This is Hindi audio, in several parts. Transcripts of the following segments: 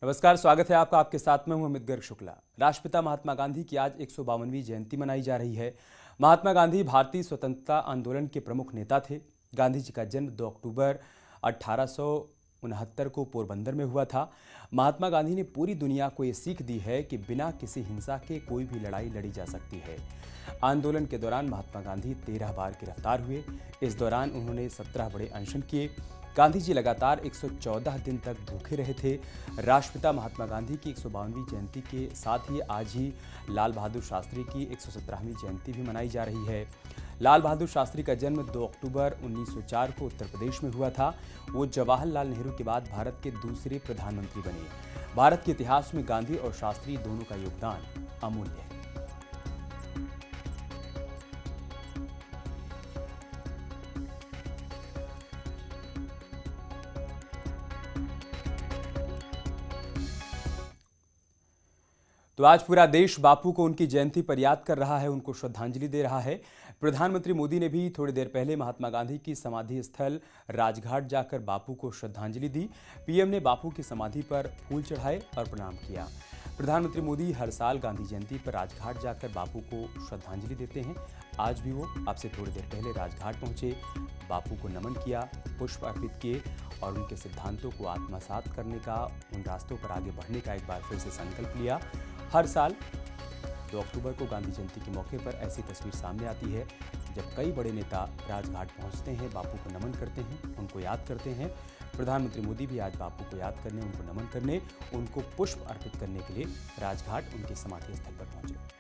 नमस्कार, स्वागत है आपका। आपके साथ में हूं अमित गर्ग शुक्ला। राष्ट्रपिता महात्मा गांधी की आज 152वीं जयंती मनाई जा रही है। महात्मा गांधी भारतीय स्वतंत्रता आंदोलन के प्रमुख नेता थे। गांधी जी का जन्म 2 अक्टूबर 1869 को पोरबंदर में हुआ था। महात्मा गांधी ने पूरी दुनिया को ये सीख दी है कि बिना किसी हिंसा के कोई भी लड़ाई लड़ी जा सकती है। आंदोलन के दौरान महात्मा गांधी 13 बार गिरफ्तार हुए। इस दौरान उन्होंने 17 बड़े अनशन किए। गांधी जी लगातार 114 दिन तक भूखे रहे थे। राष्ट्रपिता महात्मा गांधी की 152वीं जयंती के साथ ही आज ही लाल बहादुर शास्त्री की 117वीं जयंती भी मनाई जा रही है। लाल बहादुर शास्त्री का जन्म 2 अक्टूबर 1904 को उत्तर प्रदेश में हुआ था। वो जवाहरलाल नेहरू के बाद भारत के दूसरे प्रधानमंत्री बने। भारत के इतिहास में गांधी और शास्त्री दोनों का योगदान अमूल्य है। तो आज पूरा देश बापू को उनकी जयंती पर याद कर रहा है, उनको श्रद्धांजलि दे रहा है। प्रधानमंत्री मोदी ने भी थोड़ी देर पहले महात्मा गांधी की समाधि स्थल राजघाट जाकर बापू को श्रद्धांजलि दी। पीएम ने बापू की समाधि पर फूल चढ़ाए और प्रणाम किया। प्रधानमंत्री मोदी हर साल गांधी जयंती पर राजघाट जाकर बापू को श्रद्धांजलि देते हैं। आज भी वो अब से थोड़ी देर पहले राजघाट पहुंचे, बापू को नमन किया, पुष्प अर्पित किए और उनके सिद्धांतों को आत्मसात करने का, उन रास्तों पर आगे बढ़ने का एक बार फिर से संकल्प लिया। हर साल 2 अक्टूबर को गांधी जयंती के मौके पर ऐसी तस्वीर सामने आती है जब कई बड़े नेता राजघाट पहुंचते हैं, बापू को नमन करते हैं, उनको याद करते हैं। प्रधानमंत्री मोदी भी आज बापू को याद करने, उनको नमन करने, उनको पुष्प अर्पित करने के लिए राजघाट उनके समाधि स्थल पर पहुंचे।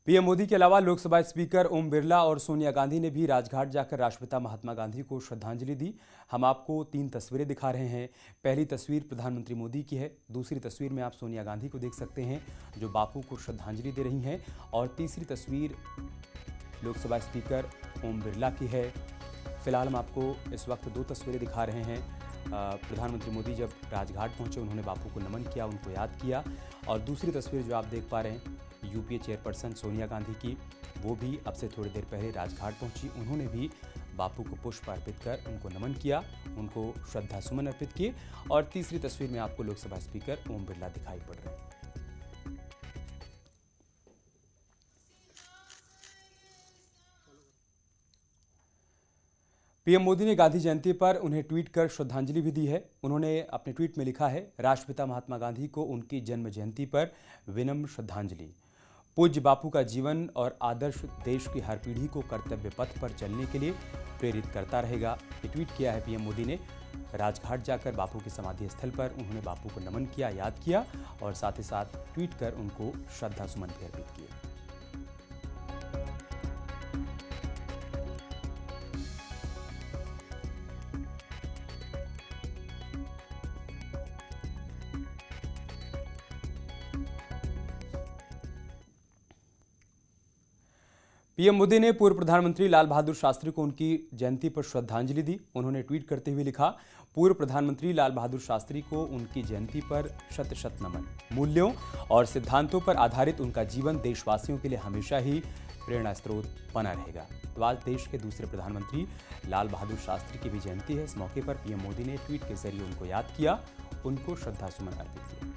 पीएम मोदी के अलावा लोकसभा स्पीकर ओम बिरला और सोनिया गांधी ने भी राजघाट जाकर राष्ट्रपिता महात्मा गांधी को श्रद्धांजलि दी। हम आपको 3 तस्वीरें दिखा रहे हैं। पहली तस्वीर प्रधानमंत्री मोदी की है, दूसरी तस्वीर में आप सोनिया गांधी को देख सकते हैं जो बापू को श्रद्धांजलि दे रही हैं, और तीसरी तस्वीर लोकसभा स्पीकर ओम बिरला की है। फिलहाल हम आपको इस वक्त 2 तस्वीरें दिखा रहे हैं। प्रधानमंत्री मोदी जब राजघाट पहुंचे, उन्होंने बापू को नमन किया, उनको याद किया, और दूसरी तस्वीर जो आप देख पा रहे हैं यूपीए चेयरपर्सन सोनिया गांधी की, वो भी अब से थोड़ी देर पहले राजघाट पहुंची। उन्होंने भी बापू को पुष्प अर्पित कर उनको नमन किया, उनको श्रद्धा सुमन अर्पित किए, और तीसरी तस्वीर में आपको लोकसभा स्पीकर ओम बिरला दिखाई पड़ रहे हैं। पीएम मोदी ने गांधी जयंती पर उन्हें ट्वीट कर श्रद्धांजलि भी दी है। उन्होंने अपने ट्वीट में लिखा है, राष्ट्रपिता महात्मा गांधी को उनकी जन्म जयंती पर विनम्र श्रद्धांजलि। पूज्य बापू का जीवन और आदर्श देश की हर पीढ़ी को कर्तव्य पथ पर चलने के लिए प्रेरित करता रहेगा। ये ट्वीट किया है पीएम मोदी ने। राजघाट जाकर बापू की समाधि स्थल पर उन्होंने बापू को नमन किया, याद किया, और साथ ही साथ ट्वीट कर उनको श्रद्धा सुमन भी अर्पित किए। पीएम मोदी ने पूर्व प्रधानमंत्री लाल बहादुर शास्त्री को उनकी जयंती पर श्रद्धांजलि दी। उन्होंने ट्वीट करते हुए लिखा, पूर्व प्रधानमंत्री लाल बहादुर शास्त्री को उनकी जयंती पर शत शत नमन। मूल्यों और सिद्धांतों पर आधारित उनका जीवन देशवासियों के लिए हमेशा ही प्रेरणा स्रोत बना रहेगा। तो आज देश के दूसरे प्रधानमंत्री लाल बहादुर शास्त्री की भी जयंती है। इस मौके पर पीएम मोदी ने ट्वीट के जरिए उनको याद किया, उनको श्रद्धा सुमन अर्पित किया।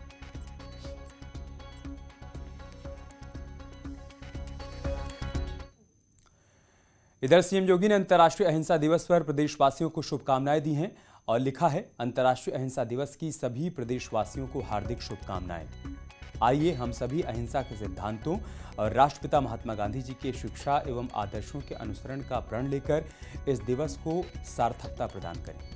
इधर सीएम योगी ने अंतर्राष्ट्रीय अहिंसा दिवस पर प्रदेशवासियों को शुभकामनाएं दी हैं और लिखा है, अंतर्राष्ट्रीय अहिंसा दिवस की सभी प्रदेशवासियों को हार्दिक शुभकामनाएं। आइए हम सभी अहिंसा के सिद्धांतों और राष्ट्रपिता महात्मा गांधी जी के शिक्षा एवं आदर्शों के अनुसरण का प्रण लेकर इस दिवस को सार्थकता प्रदान करें।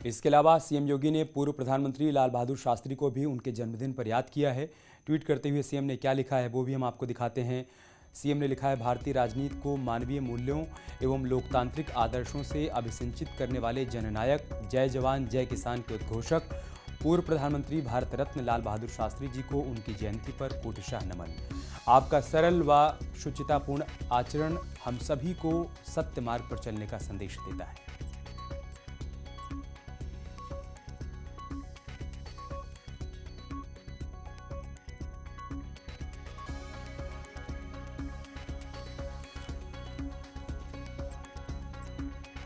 इसके अलावा सीएम योगी ने पूर्व प्रधानमंत्री लाल बहादुर शास्त्री को भी उनके जन्मदिन पर याद किया है। ट्वीट करते हुए सीएम ने क्या लिखा है वो भी हम आपको दिखाते हैं। सीएम ने लिखा है, भारतीय राजनीति को मानवीय मूल्यों एवं लोकतांत्रिक आदर्शों से अभिसिंचित करने वाले जननायक, जय जवान जय किसान के उद्घोषक पूर्व प्रधानमंत्री भारत रत्न लाल बहादुर शास्त्री जी को उनकी जयंती पर कोटिशाह नमन। आपका सरल व शुचितापूर्ण आचरण हम सभी को सत्य मार्ग पर चलने का संदेश देता है।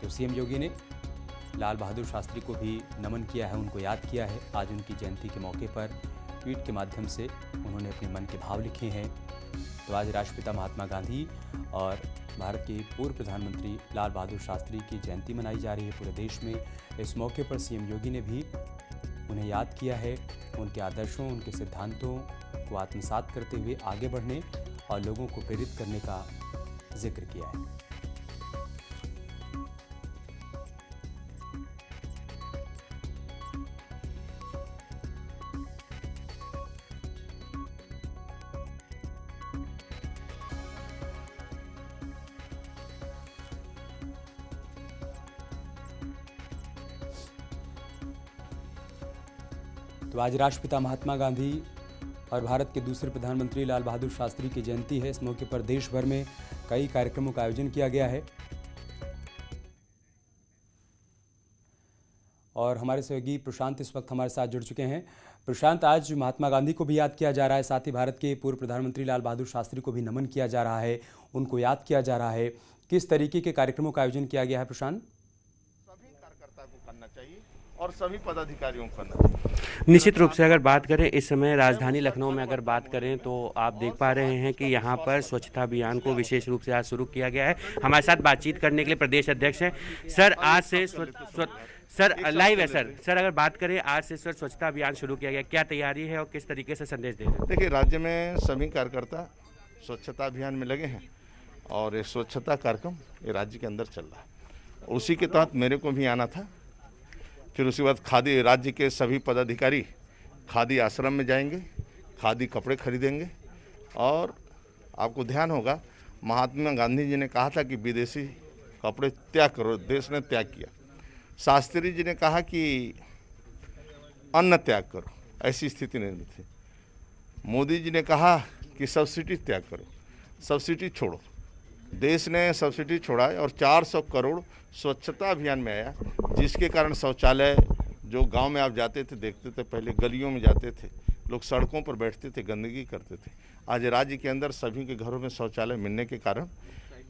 तो सीएम योगी ने लाल बहादुर शास्त्री को भी नमन किया है, उनको याद किया है। आज उनकी जयंती के मौके पर ट्वीट के माध्यम से उन्होंने अपने मन के भाव लिखे हैं। तो आज राष्ट्रपिता महात्मा गांधी और भारत के पूर्व प्रधानमंत्री लाल बहादुर शास्त्री की जयंती मनाई जा रही है पूरे देश में। इस मौके पर सीएम योगी ने भी उन्हें याद किया है, उनके आदर्शों, उनके सिद्धांतों को आत्मसात करते हुए आगे बढ़ने और लोगों को प्रेरित करने का जिक्र किया है। तो आज राष्ट्रपिता महात्मा गांधी और भारत के दूसरे प्रधानमंत्री लाल बहादुर शास्त्री की जयंती है। इस मौके पर देश भर में कई कार्यक्रमों का आयोजन किया गया है और हमारे सहयोगी प्रशांत इस वक्त हमारे साथ जुड़ चुके हैं। प्रशांत, आज महात्मा गांधी को भी याद किया जा रहा है, साथ ही भारत के पूर्व प्रधानमंत्री लाल बहादुर शास्त्री को भी नमन किया जा रहा है, उनको याद किया जा रहा है। किस तरीके के कार्यक्रमों का आयोजन किया गया है प्रशांत? सभी कार्यकर्ता को करना चाहिए और सभी पदाधिकारियों को करना चाहिए। निश्चित रूप से अगर बात करें इस समय राजधानी लखनऊ में अगर बात करें तो आप देख पा रहे हैं कि यहाँ पर स्वच्छता अभियान को विशेष रूप से आज शुरू किया गया है। हमारे साथ बातचीत करने के लिए प्रदेश अध्यक्ष हैं सर। आज से सर लाइव है सर अगर बात करें आज से सर स्वच्छता अभियान शुरू किया गया, क्या तैयारी है और किस तरीके से संदेश दे रहे हैं? देखिए, राज्य में सभी कार्यकर्ता स्वच्छता अभियान में लगे हैं और ये स्वच्छता कार्यक्रम ये राज्य के अंदर चल रहा है। उसी के तहत मेरे को भी आना था। फिर उसके बाद खादी राज्य के सभी पदाधिकारी खादी आश्रम में जाएंगे, खादी कपड़े खरीदेंगे। और आपको ध्यान होगा महात्मा गांधी जी ने कहा था कि विदेशी कपड़े त्याग करो, देश ने त्याग किया। शास्त्री जी ने कहा कि अन्न त्याग करो, ऐसी स्थिति नहीं थी। मोदी जी ने कहा कि सब्सिडी त्याग करो, सब्सिडी छोड़ो। देश ने सब्सिडी छोड़ा और 400 करोड़ स्वच्छता अभियान में आया, जिसके कारण शौचालय जो गांव में आप जाते थे देखते थे, पहले गलियों में जाते थे लोग, सड़कों पर बैठते थे, गंदगी करते थे। आज राज्य के अंदर सभी के घरों में शौचालय मिलने के कारण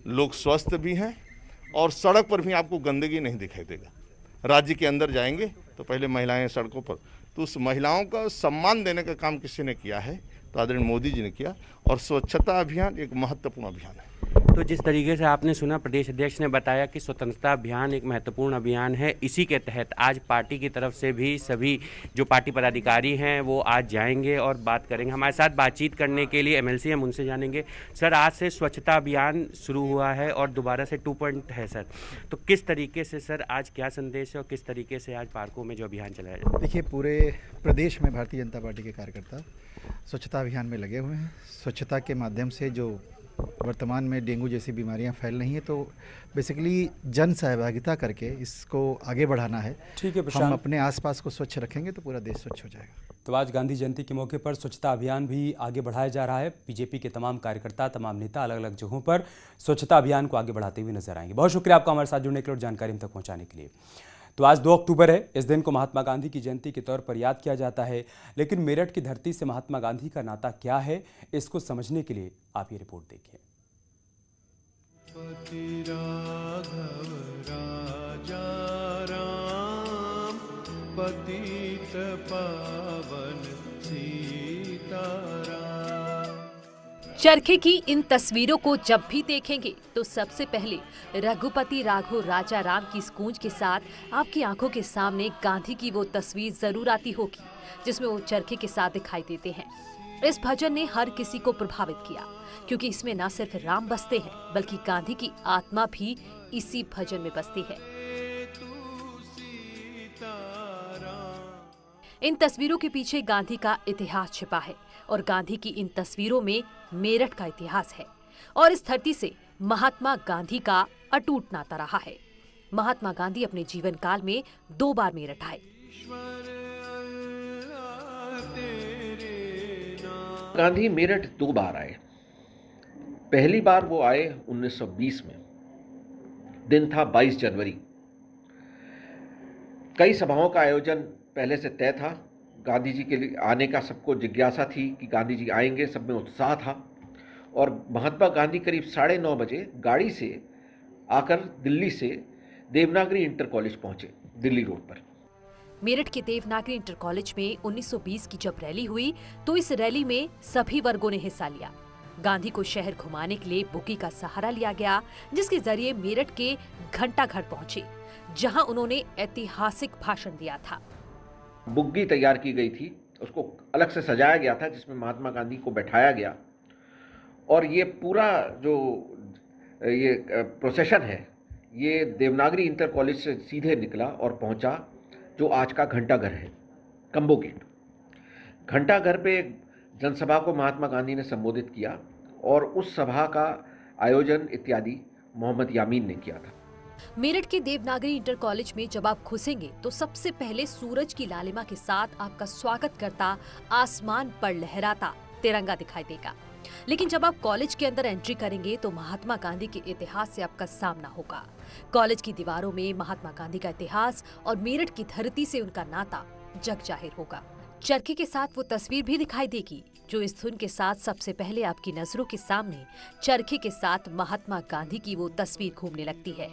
लोग स्वस्थ भी हैं और सड़क पर भी आपको गंदगी नहीं दिखाई देगा। राज्य के अंदर जाएंगे तो पहले महिलाएं सड़कों पर, तो उस महिलाओं का सम्मान देने का काम किसी ने किया है तो आदरणीय मोदी जी ने किया। और स्वच्छता अभियान एक महत्वपूर्ण अभियान है। तो जिस तरीके से आपने सुना, प्रदेश अध्यक्ष ने बताया कि स्वतंत्रता अभियान एक महत्वपूर्ण अभियान है। इसी के तहत आज पार्टी की तरफ से भी सभी जो पार्टी पदाधिकारी हैं वो आज जाएंगे और बात करेंगे। हमारे साथ बातचीत करने के लिए एमएलसी हम उनसे जानेंगे। सर, आज से स्वच्छता अभियान शुरू हुआ है और दोबारा से 2 पॉइंट है सर, तो किस तरीके से सर आज क्या संदेश है और किस तरीके से आज पार्कों में जो अभियान चलाया जाए? देखिए, पूरे प्रदेश में भारतीय जनता पार्टी के कार्यकर्ता स्वच्छता अभियान में लगे हुए हैं। स्वच्छता के माध्यम से जो वर्तमान में डेंगू जैसी बीमारियां फैल रही हैं, तो बेसिकली जन सहभागिता करके इसको आगे बढ़ाना है। ठीक है, हम अपने आसपास को स्वच्छ रखेंगे तो पूरा देश स्वच्छ हो जाएगा। तो आज गांधी जयंती के मौके पर स्वच्छता अभियान भी आगे बढ़ाया जा रहा है। बीजेपी के तमाम कार्यकर्ता, तमाम नेता अलग अलग जगहों पर स्वच्छता अभियान को आगे बढ़ाते हुए नजर आएंगे। बहुत शुक्रिया आपका हमारे साथ जुड़ने के लिए और जानकारी हम तक पहुंचाने के लिए। तो आज 2 अक्टूबर है। इस दिन को महात्मा गांधी की जयंती के तौर पर याद किया जाता है, लेकिन मेरठ की धरती से महात्मा गांधी का नाता क्या है, इसको समझने के लिए आप ये रिपोर्ट देखिए। पति राघव राजा राम, पतित पावन सीताराम। चरखे की इन तस्वीरों को जब भी देखेंगे तो सबसे पहले रघुपति राघव राजा राम की इस गूंज के साथ आपकी आंखों के सामने गांधी की वो तस्वीर जरूर आती होगी जिसमें वो चरखे के साथ दिखाई देते हैं। इस भजन ने हर किसी को प्रभावित किया, क्योंकि इसमें न सिर्फ राम बसते हैं बल्कि गांधी की आत्मा भी इसी भजन में बसती है। इन तस्वीरों के पीछे गांधी का इतिहास छिपा है और गांधी की इन तस्वीरों में मेरठ का इतिहास है और इस धरती से महात्मा गांधी का अटूट नाता रहा है। महात्मा गांधी अपने जीवन काल में 2 बार मेरठ आए। गांधी मेरठ 2 बार आए। पहली बार वो आए 1920 में, दिन था 22 जनवरी। कई सभाओं का आयोजन पहले से तय था। गांधी जी के लिए आने का सबको जिज्ञासा थी कि गांधी जी आएंगे, सब में उत्साह था। और महात्मा गांधी करीब 9:30 बजे गाड़ी से आकर दिल्ली से देवनागरी इंटर कॉलेज पहुंचे, दिल्ली रोड पर। मेरठ के देवनागरी इंटर कॉलेज में 1920 की जब रैली हुई तो इस रैली में सभी वर्गों ने हिस्सा लिया। गांधी को शहर घुमाने के लिए बुग्गी का सहारा लिया गया, जिसके जरिए मेरठ के घंटाघर पहुंचे, जहां उन्होंने ऐतिहासिक भाषण दिया था। बुग्गी तैयार की गई थी, उसको अलग से सजाया गया था, जिसमें महात्मा गांधी को बैठाया गया। और ये पूरा जो ये प्रोसेशन है, ये देवनागरी इंटर कॉलेज से सीधे निकला और पहुंचा जो आज का घंटाघर है, कंबो गेट। घंटाघर पे एक जनसभा को महात्मा गांधी ने संबोधित किया और उस सभा का आयोजन इत्यादि मोहम्मद यामीन ने किया था। मेरठ के देवनागरी इंटर कॉलेज में जब आप घुसेंगे तो सबसे पहले सूरज की लालिमा के साथ आपका स्वागत करता आसमान पर लहराता तिरंगा दिखाई देगा। लेकिन जब आप कॉलेज के अंदर एंट्री करेंगे तो महात्मा गांधी के इतिहास से आपका सामना होगा। कॉलेज की दीवारों में महात्मा गांधी का इतिहास और मेरठ की धरती से उनका नाता जग जाहिर होगा। चरखे के साथ वो तस्वीर भी दिखाई देगी जो इस धुन के साथ सबसे पहले आपकी नजरों के सामने चरखे के साथ महात्मा गांधी की वो तस्वीर घूमने लगती है।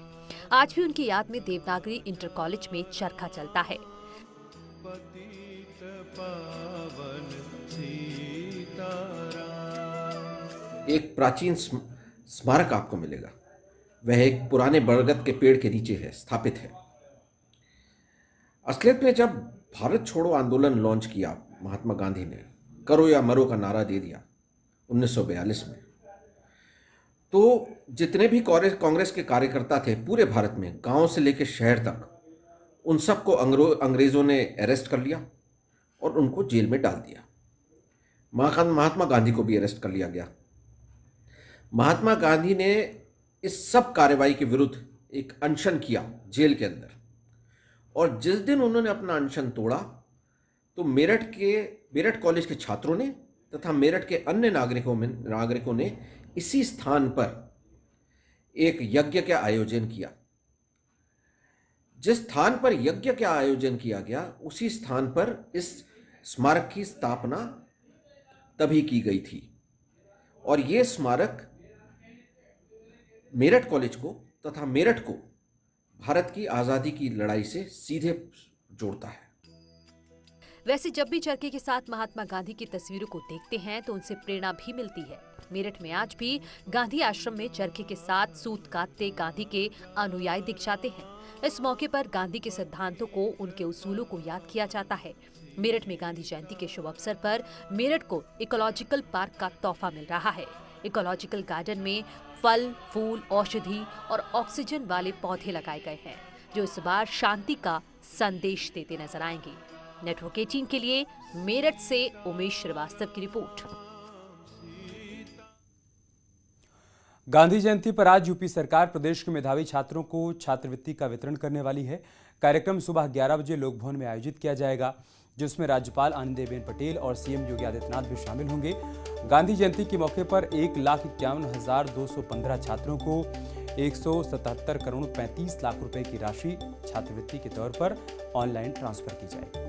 आज भी उनकी याद में देवनागरी इंटर कॉलेज में चरखा चलता है। पतित पावन सीताराम। एक प्राचीन स्मारक आपको मिलेगा, वह एक पुराने बरगद के पेड़ के नीचे है, स्थापित है। असलियत में जब भारत छोड़ो आंदोलन लॉन्च किया महात्मा गांधी ने, करो या मरो का नारा दे दिया 1942 में, तो जितने भी कांग्रेस के कार्यकर्ता थे पूरे भारत में, गांव से लेकर शहर तक, उन सबको अंग्रेजों ने अरेस्ट कर लिया और उनको जेल में डाल दिया। महात्मा गांधी को भी अरेस्ट कर लिया गया। महात्मा गांधी ने इस सब कार्रवाई के विरुद्ध एक अनशन किया जेल के अंदर, और जिस दिन उन्होंने अपना अनशन तोड़ा तो मेरठ कॉलेज के छात्रों ने तथा मेरठ के अन्य नागरिकों ने इसी स्थान पर एक यज्ञ का आयोजन किया। जिस स्थान पर यज्ञ का आयोजन किया गया उसी स्थान पर इस स्मारक की स्थापना तभी की गई थी, और ये स्मारक मेरठ कॉलेज को तथा मेरठ को भारत की आज़ादी की लड़ाई से सीधे जोड़ता है। वैसे जब भी चरखे के साथ महात्मा गांधी की तस्वीरों को देखते हैं तो उनसे प्रेरणा भी मिलती है। मेरठ में आज भी गांधी आश्रम में चरखे के साथ सूत काटते गांधी के अनुयायी दिख जाते हैं। इस मौके पर गांधी के सिद्धांतों को, उनके उसूलों को याद किया जाता है। मेरठ में गांधी जयंती के शुभ अवसर पर मेरठ को इकोलॉजिकल पार्क का तोहफा मिल रहा है। इकोलॉजिकल गार्डन में फल, फूल, औषधि और ऑक्सीजन वाले पौधे लगाए गए हैं जो इस बार शांति का संदेश देते नजर आएंगे। नेटवर्क 18 के लिए मेरठ से उमेश श्रीवास्तव की रिपोर्ट। गांधी जयंती पर आज यूपी सरकार प्रदेश के मेधावी छात्रों को छात्रवृत्ति का वितरण करने वाली है। कार्यक्रम सुबह 11 बजे लोक भवन में आयोजित किया जाएगा, जिसमें राज्यपाल आनंदीबेन पटेल और सीएम योगी आदित्यनाथ भी शामिल होंगे। गांधी जयंती के मौके पर 1,51,215 छात्रों को 177 करोड़ 35 लाख रुपए की राशि छात्रवृत्ति के तौर पर ऑनलाइन ट्रांसफर की जाएगी।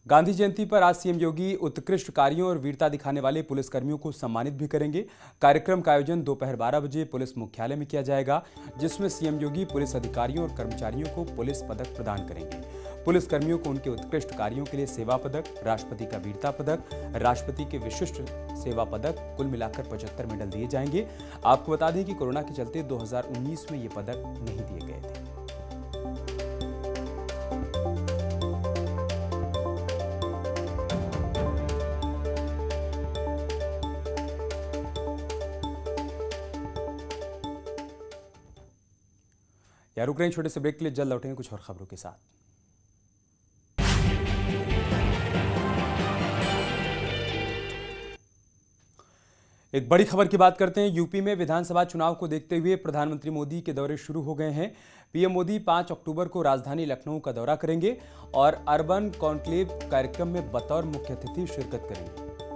गांधी जयंती पर आज सीएम योगी उत्कृष्ट कार्यों और वीरता दिखाने वाले पुलिसकर्मियों को सम्मानित भी करेंगे। कार्यक्रम का आयोजन दोपहर 12 बजे पुलिस मुख्यालय में किया जाएगा, जिसमें सीएम योगी पुलिस अधिकारियों और कर्मचारियों को पुलिस पदक प्रदान करेंगे। पुलिसकर्मियों को उनके उत्कृष्ट कार्यों के लिए सेवा पदक, राष्ट्रपति का वीरता पदक, राष्ट्रपति के विशिष्ट सेवा पदक, कुल मिलाकर 75 मेडल दिए जाएंगे। आपको बता दें कि कोरोना के चलते 2019 में ये पदक नहीं दिए गए थे। यार रुक रहे हैं छोटे से ब्रेक के लिए, जल्द लौटेंगे कुछ और खबरों के साथ। एक बड़ी खबर की बात करते हैं। यूपी में विधानसभा चुनाव को देखते हुए प्रधानमंत्री मोदी के दौरे शुरू हो गए हैं। पीएम मोदी 5 अक्टूबर को राजधानी लखनऊ का दौरा करेंगे और अर्बन कॉन्क्लेव कार्यक्रम में बतौर मुख्य अतिथि शिरकत करेंगे।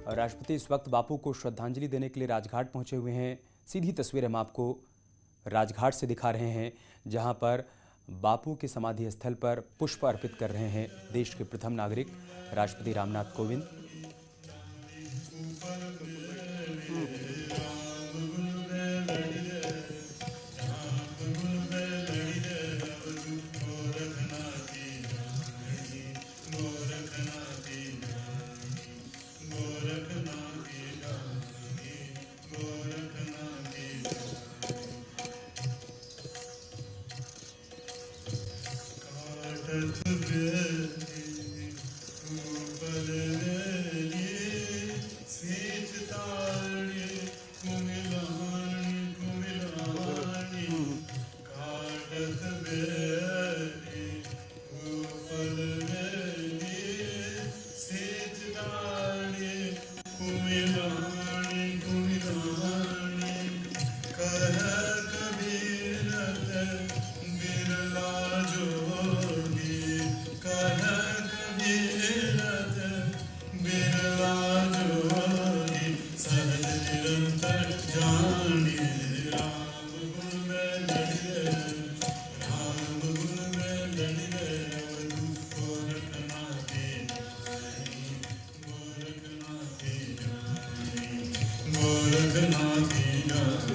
राष्ट्रपति इस वक्त बापू को श्रद्धांजलि देने के लिए राजघाट पहुंचे हुए हैं। सीधी तस्वीर हम आपको राजघाट से दिखा रहे हैं, जहां पर बापू के समाधि स्थल पर पुष्प अर्पित कर रहे हैं देश के प्रथम नागरिक राष्ट्रपति रामनाथ कोविंद।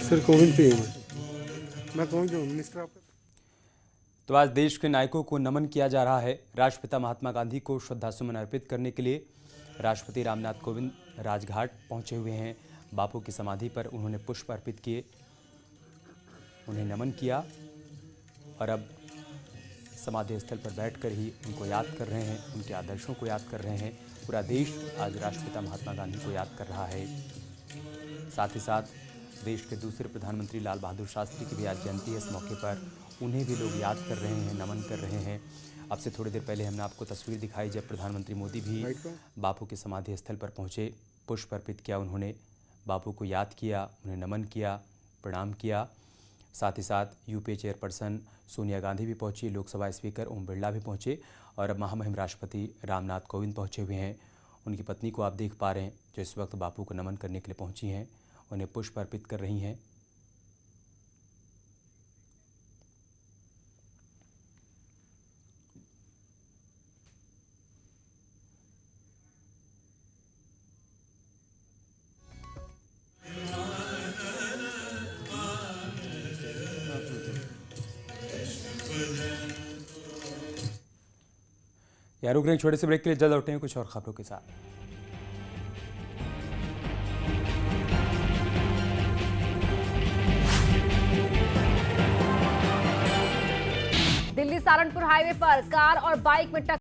सर कोविंद पे मैं कहूँ जो मिनिस्टर आपका। तो आज देश के नायकों को नमन किया जा रहा है। राष्ट्रपिता महात्मा गांधी को श्रद्धासुमन अर्पित करने के लिए राष्ट्रपति रामनाथ कोविंद राजघाट पहुंचे हुए हैं। बापू की समाधि पर उन्होंने पुष्प अर्पित किए, उन्हें नमन किया और अब समाधि स्थल पर बैठकर ही उनको याद कर रहे हैं, उनके आदर्शों को याद कर रहे हैं। पूरा देश आज राष्ट्रपिता महात्मा गांधी को याद कर रहा है। साथ ही साथ देश के दूसरे प्रधानमंत्री लाल बहादुर शास्त्री की भी आज जयंती है। इस मौके पर उन्हें भी लोग याद कर रहे हैं, नमन कर रहे हैं। अब से थोड़ी देर पहले हमने आपको तस्वीर दिखाई जब प्रधानमंत्री मोदी भी बापू के समाधि स्थल पर पहुंचे, पुष्प अर्पित किया, उन्होंने बापू को याद किया, उन्हें नमन किया, प्रणाम किया। साथ ही साथ यूपीए चेयरपर्सन सोनिया गांधी भी पहुंची, लोकसभा स्पीकर ओम बिरला भी पहुंचे और अब महामहिम राष्ट्रपति रामनाथ कोविंद पहुंचे हुए हैं। उनकी पत्नी को आप देख पा रहे हैं जो इस वक्त बापू को नमन करने के लिए पहुंची हैं, उन्हें पुष्प अर्पित कर रही हैं। यार रुक रहे हैं छोटे से ब्रेक के लिए, जल्द लौटे हैं कुछ और खबरों के साथ। दिल्ली सहारनपुर हाईवे पर कार और बाइक में टक्कर